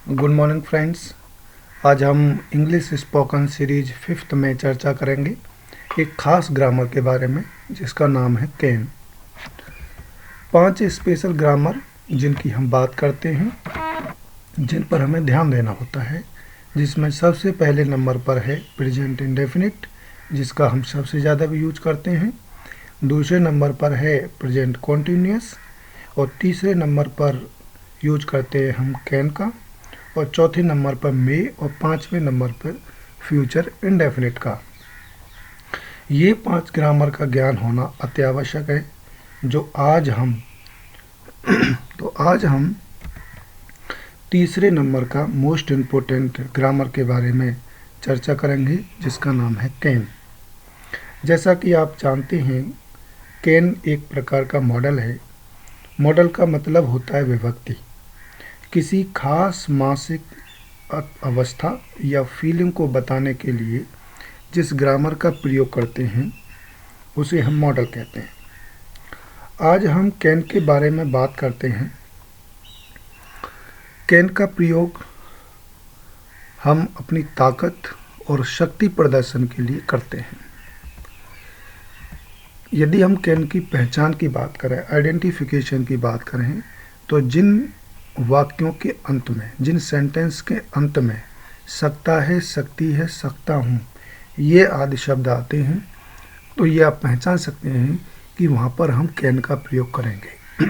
Good morning friends. आज हम English spoken series 5th में चर्चा करेंगे एक खास ग्रामर के बारे में जिसका नाम है कैन। 5 स्पेशल ग्रामर जिनकी हम बात करते हैं, जिन पर हमें ध्यान देना होता है, जिसमें सबसे पहले नंबर पर है प्रेजेंट इंडेफिनिट, जिसका हम सबसे ज़्यादा भी यूज करते हैं। दूसरे नंबर पर है प्रेजेंट कॉन्टिन्यूअस और तीसरे नंबर पर यूज करते हैं हम कैन का, और चौथे नंबर पर मे और पांचवें नंबर पर फ्यूचर इंडेफिनिट का। ये 5 ग्रामर का ज्ञान होना अत्यावश्यक है, जो आज हम तीसरे नंबर का मोस्ट इम्पोर्टेंट ग्रामर के बारे में चर्चा करेंगे, जिसका नाम है कैन। जैसा कि आप जानते हैं, कैन एक प्रकार का मॉडल है। मॉडल का मतलब होता है विभक्ति। किसी खास मानसिक अवस्था या फीलिंग को बताने के लिए जिस ग्रामर का प्रयोग करते हैं उसे हम मॉडल कहते हैं। आज हम कैन के बारे में बात करते हैं। कैन का प्रयोग हम अपनी ताकत और शक्ति प्रदर्शन के लिए करते हैं। यदि हम कैन की पहचान की बात करें, आइडेंटिफिकेशन की बात करें, तो जिन वाक्यों के अंत में, जिन सेंटेंस के अंत में सकता है, सकती है, सकता हूँ, ये आदि शब्द आते हैं, तो ये आप पहचान सकते हैं कि वहाँ पर हम कैन का प्रयोग करेंगे।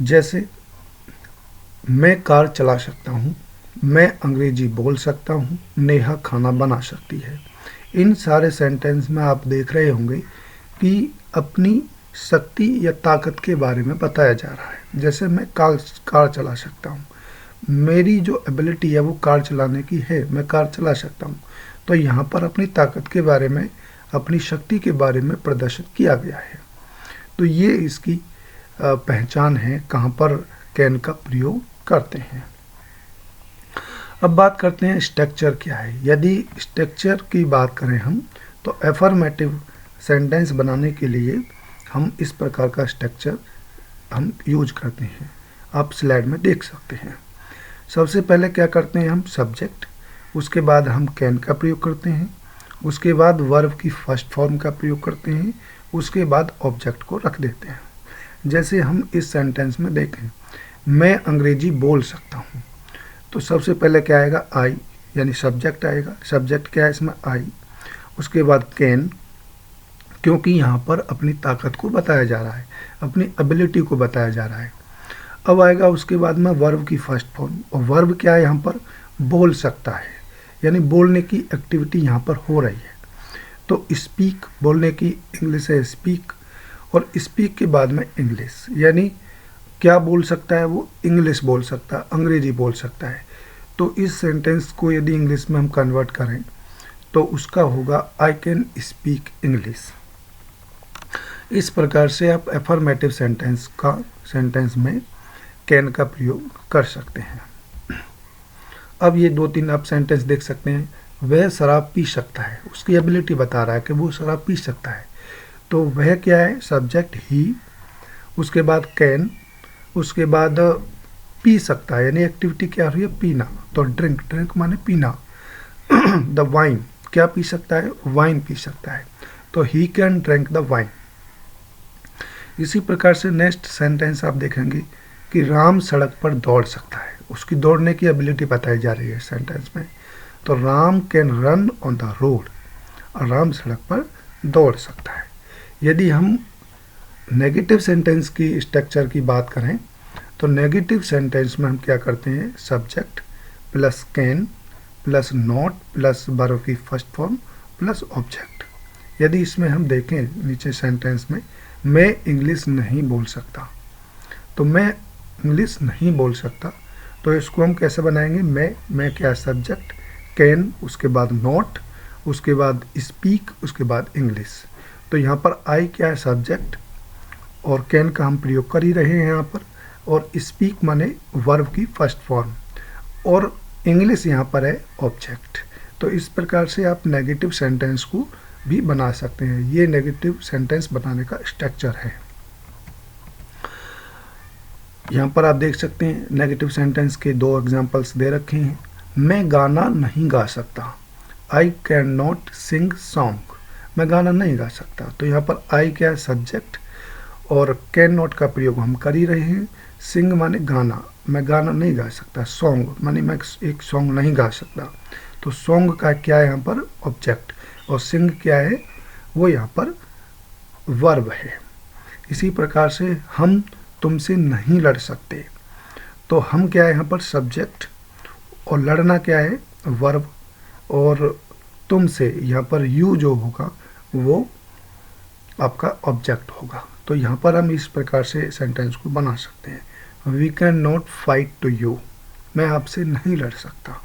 जैसे मैं कार चला सकता हूँ, मैं अंग्रेजी बोल सकता हूँ, नेहा खाना बना सकती है। इन सारे सेंटेंस में आप देख रहे होंगे कि अपनी शक्ति या ताकत के बारे में बताया जा रहा है। जैसे मैं कार चला सकता हूँ, मेरी जो एबिलिटी है वो कार चलाने की है, मैं कार चला सकता हूँ। तो यहाँ पर अपनी ताकत के बारे में, अपनी शक्ति के बारे में प्रदर्शित किया गया है। तो ये इसकी पहचान है, कहाँ पर कैन का प्रयोग करते हैं। अब बात करते हैं स्ट्रक्चर क्या है। यदि स्ट्रक्चर की बात करें हम, तो एफर्मेटिव सेंटेंस बनाने के लिए हम इस प्रकार का स्ट्रक्चर हम यूज करते हैं। आप स्लाइड में देख सकते हैं। सबसे पहले क्या करते हैं हम, सब्जेक्ट, उसके बाद हम कैन का प्रयोग करते हैं, उसके बाद वर्ब की फर्स्ट फॉर्म का प्रयोग करते हैं, उसके बाद ऑब्जेक्ट को रख देते हैं। जैसे हम इस सेंटेंस में देखें, मैं अंग्रेजी बोल सकता हूँ, तो सबसे पहले क्या आएगा, आई, यानी सब्जेक्ट आएगा। सब्जेक्ट क्या है इसमें, आई। उसके बाद कैन, क्योंकि यहाँ पर अपनी ताकत को बताया जा रहा है, अपनी एबिलिटी को बताया जा रहा है। अब आएगा उसके बाद में वर्ब की फर्स्ट फॉर्म, और वर्ब क्या है यहाँ पर, बोल सकता है, यानी बोलने की एक्टिविटी यहाँ पर हो रही है। तो स्पीक, बोलने की इंग्लिश है स्पीक, और स्पीक के बाद में इंग्लिश, यानी क्या बोल सकता है वो, इंग्लिश बोल सकता है, अंग्रेजी बोल सकता है। तो इस सेंटेंस को यदि इंग्लिश में हम कन्वर्ट करें तो उसका होगा आई कैन स्पीक इंग्लिश। इस प्रकार से आप एफर्मेटिव सेंटेंस में कैन का प्रयोग कर सकते हैं। अब ये 2-3 आप सेंटेंस देख सकते हैं। वह शराब पी सकता है, उसकी एबिलिटी बता रहा है कि वो शराब पी सकता है। तो वह क्या है, सब्जेक्ट ही, उसके बाद कैन, उसके बाद पी सकता है, यानी एक्टिविटी क्या हो रही है, पीना। तो ड्रिंक, ड्रिंक माने पीना। द वाइन, क्या पी सकता है, वाइन पी सकता है। तो he can drink the wine. इसी प्रकार से नेक्स्ट सेंटेंस आप देखेंगे कि राम सड़क पर दौड़ सकता है, उसकी दौड़ने की एबिलिटी बताई जा रही है सेंटेंस में। तो Ram can run on the road, और राम सड़क पर दौड़ सकता है। यदि हम नेगेटिव सेंटेंस की स्ट्रक्चर की बात करें, तो नेगेटिव सेंटेंस में हम क्या करते हैं, subject plus can plus not plus verb की फर्स्ट फॉर्म प्लस ऑब्जेक्ट। यदि इसमें हम देखें नीचे सेंटेंस में, मैं इंग्लिश नहीं बोल सकता, तो मैं इंग्लिश नहीं बोल सकता, तो इसको हम कैसे बनाएंगे, मैं क्या, सब्जेक्ट, कैन, उसके बाद नॉट, उसके बाद स्पीक, उसके बाद इंग्लिश। तो यहाँ पर आई क्या है, सब्जेक्ट, और कैन का हम प्रयोग कर ही रहे हैं यहाँ पर, और स्पीक माने वर्ब की फर्स्ट फॉर्म, और इंग्लिश यहाँ पर है ऑब्जेक्ट। तो इस प्रकार से आप नेगेटिव सेंटेंस को भी बना सकते हैं। ये नेगेटिव सेंटेंस बनाने का स्ट्रक्चर है। यहाँ पर आप देख सकते हैं नेगेटिव सेंटेंस के दो एग्जाम्पल्स दे रखे हैं। मैं गाना नहीं गा सकता, I can not sing song. मैं गाना नहीं गा सकता, तो यहाँ पर आई क्या है, सब्जेक्ट, और कैन नॉट का प्रयोग हम कर ही रहे हैं। सिंग माने गाना, मैं गाना नहीं गा सकता। सॉन्ग माने मैं एक सॉन्ग नहीं गा सकता, तो सॉन्ग का क्या है यहाँ पर, ऑब्जेक्ट, और सिंग क्या है, वो यहाँ पर वर्ब है। इसी प्रकार से हम तुमसे नहीं लड़ सकते, तो हम क्या है यहाँ पर सब्जेक्ट, और लड़ना क्या है, वर्ब, और तुमसे यहाँ पर यू जो होगा वो आपका ऑब्जेक्ट होगा। तो यहाँ पर हम इस प्रकार से सेंटेंस को बना सकते हैं। We can not fight to you, मैं आपसे नहीं लड़ सकता।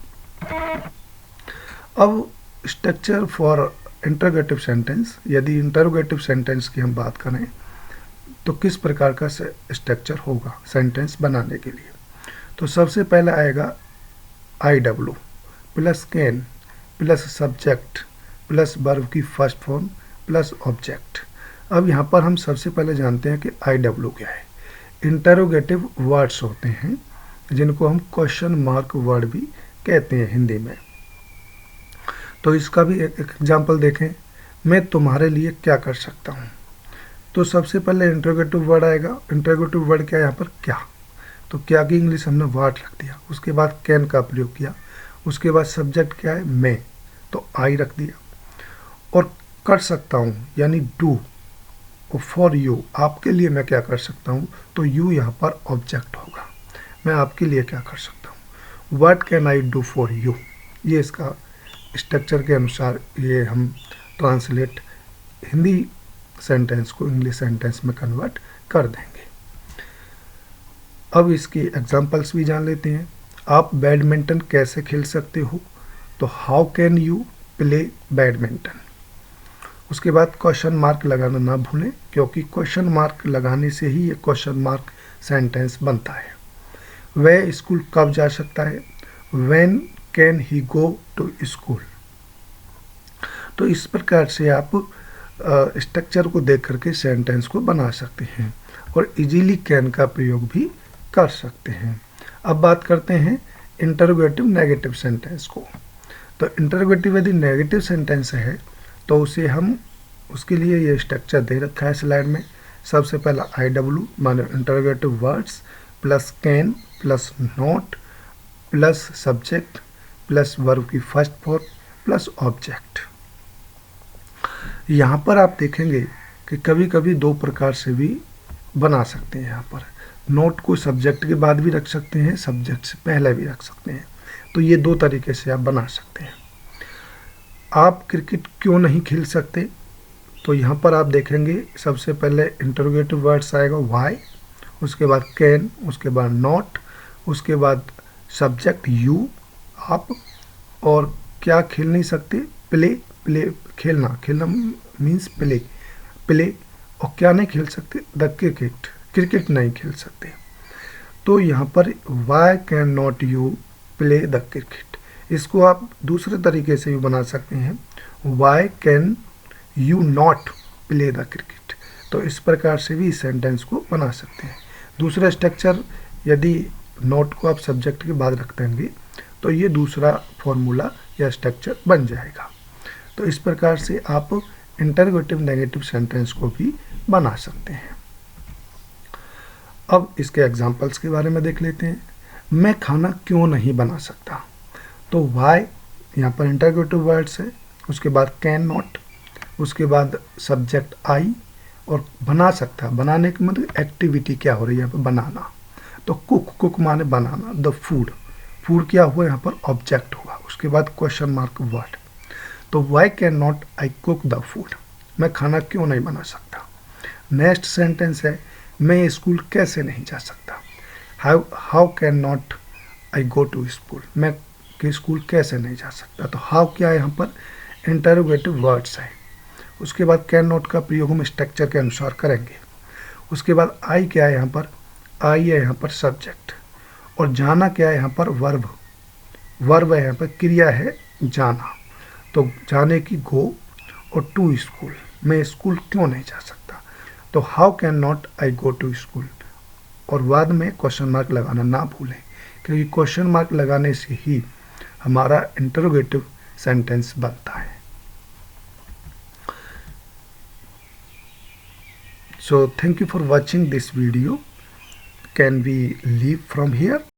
अब स्ट्रक्चर फॉर इंटरोगेटिव सेंटेंस, यदि इंटरोगेटिव सेंटेंस की हम बात करें तो किस प्रकार का स्ट्रक्चर होगा सेंटेंस बनाने के लिए। तो सबसे पहले आएगा I W plus can plus subject plus verb की फर्स्ट फॉर्म प्लस ऑब्जेक्ट। अब यहाँ पर हम सबसे पहले जानते हैं कि आई डब्ल्यू क्या है। इंटरोगेटिव वर्ड्स होते हैं जिनको हम क्वेश्चन मार्क वर्ड भी कहते हैं हिंदी में। तो इसका भी एक एग्जाम्पल देखें, मैं तुम्हारे लिए क्या कर सकता हूँ। तो सबसे पहले इंटरोगेटिव वर्ड आएगा। इंटरोगेटिव वर्ड क्या है यहाँ पर, क्या, तो क्या की इंग्लिश हमने वाट रख दिया। उसके बाद कैन का प्रयोग किया। उसके बाद सब्जेक्ट क्या है, मैं, तो आई रख दिया। और कर सकता हूँ यानी डू, और फॉर यू, आपके लिए मैं क्या कर सकता हूँ, तो यू यहाँ पर ऑब्जेक्ट होगा। मैं आपके लिए क्या कर सकता हूँ, what can I do for you. ये इसका स्ट्रक्चर के अनुसार ये हम ट्रांसलेट हिंदी सेंटेंस को इंग्लिश सेंटेंस में कन्वर्ट कर देंगे। अब इसके एग्जांपल्स भी जान लेते हैं। आप बैडमिंटन कैसे खेल सकते हो, तो how can you play badminton. उसके बाद क्वेश्चन मार्क लगाना ना भूलें, क्योंकि क्वेश्चन मार्क लगाने से ही ये क्वेश्चन मार्क सेंटेंस बनता है। वह स्कूल कब जा सकता है, when can he go to school. तो इस प्रकार से आप स्ट्रक्चर को देख करके सेंटेंस को बना सकते हैं और इजीली कैन का प्रयोग भी कर सकते हैं। अब बात करते हैं इंटरोगेटिव नेगेटिव सेंटेंस को। तो इंटरोगेटिव यदि नेगेटिव सेंटेंस है तो उसे हम, उसके लिए ये स्ट्रक्चर दे रखा है स्लाइड में। सबसे पहला आई डब्ल्यू माने interrogative words plus can plus not plus subject plus verb की फर्स्ट फॉर्म प्लस ऑब्जेक्ट। यहाँ पर आप देखेंगे कि कभी कभी दो प्रकार से भी बना सकते हैं। यहाँ पर नोट को सब्जेक्ट के बाद भी रख सकते हैं, सब्जेक्ट से पहले भी रख सकते हैं। तो ये दो तरीके से आप बना सकते हैं। आप क्रिकेट क्यों नहीं खेल सकते, तो यहाँ पर आप देखेंगे सबसे पहले इंटरोगेटिव वर्ड्स आएगा वाई, उसके बाद कैन, उसके बाद नॉट, उसके बाद सब्जेक्ट यू, आप, और क्या खेल नहीं सकते, प्ले, प्ले खेलना, खेलना मीन्स प्ले, प्ले, और क्या नहीं खेल सकते, द क्रिकेट, क्रिकेट नहीं खेल सकते। तो यहाँ पर why can not you play the cricket, इसको आप दूसरे तरीके से भी बना सकते हैं, why can you not play the cricket. तो इस प्रकार से भी इस सेंटेंस को बना सकते हैं। दूसरा स्ट्रक्चर, यदि नॉट को आप सब्जेक्ट के बाद रख देंगे तो ये दूसरा फॉर्मूला या स्ट्रक्चर बन जाएगा। तो इस प्रकार से आप इंटरोगेटिव नेगेटिव सेंटेंस को भी बना सकते हैं। अब इसके एग्जांपल्स के बारे में देख लेते हैं। मैं खाना क्यों नहीं बना सकता, तो वाई यहाँ पर इंटरोगेटिव वर्ड्स है, उसके बाद कैन नॉट, उसके बाद सब्जेक्ट आई, और बना सकता, बनाने का मतलब एक्टिविटी क्या हो रही है यहाँ पर, बनाना। तो कुक, कुक माने बनाना, द फूड, फूड क्या हुआ यहाँ पर, ऑब्जेक्ट हुआ। उसके बाद क्वेश्चन मार्क वर्ड। तो why can not I cook the food, मैं खाना क्यों नहीं बना सकता। नेक्स्ट सेंटेंस है मैं स्कूल कैसे नहीं जा सकता, how can not I go to school, मैं स्कूल कैसे नहीं जा सकता। तो हाउ क्या है यहाँ पर, इंटरोगेटिव वर्ड्स है। उसके बाद कैन नॉट का प्रयोग हम स्ट्रक्चर के अनुसार करेंगे। उसके बाद आई क्या है यहाँ पर, आई है यहाँ पर सब्जेक्ट, और जाना क्या है यहाँ पर, वर्ब, वर्ब है यहाँ पर, क्रिया है जाना। तो जाने की गो, और टू स्कूल, मैं स्कूल क्यों नहीं जा सकता। तो how can not I go to school, और बाद में क्वेश्चन मार्क लगाना ना भूलें, क्योंकि क्वेश्चन मार्क लगाने से ही हमारा इंटरोगेटिव सेंटेंस बनता है। So thank you for watching this video. Can we leave from here?